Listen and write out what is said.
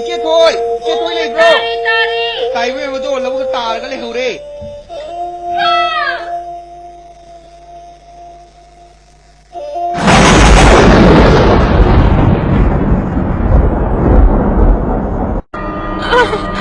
Chết thôi lên bro. Tay với mà tôi là một cái tà cái này hầu đi. Ah!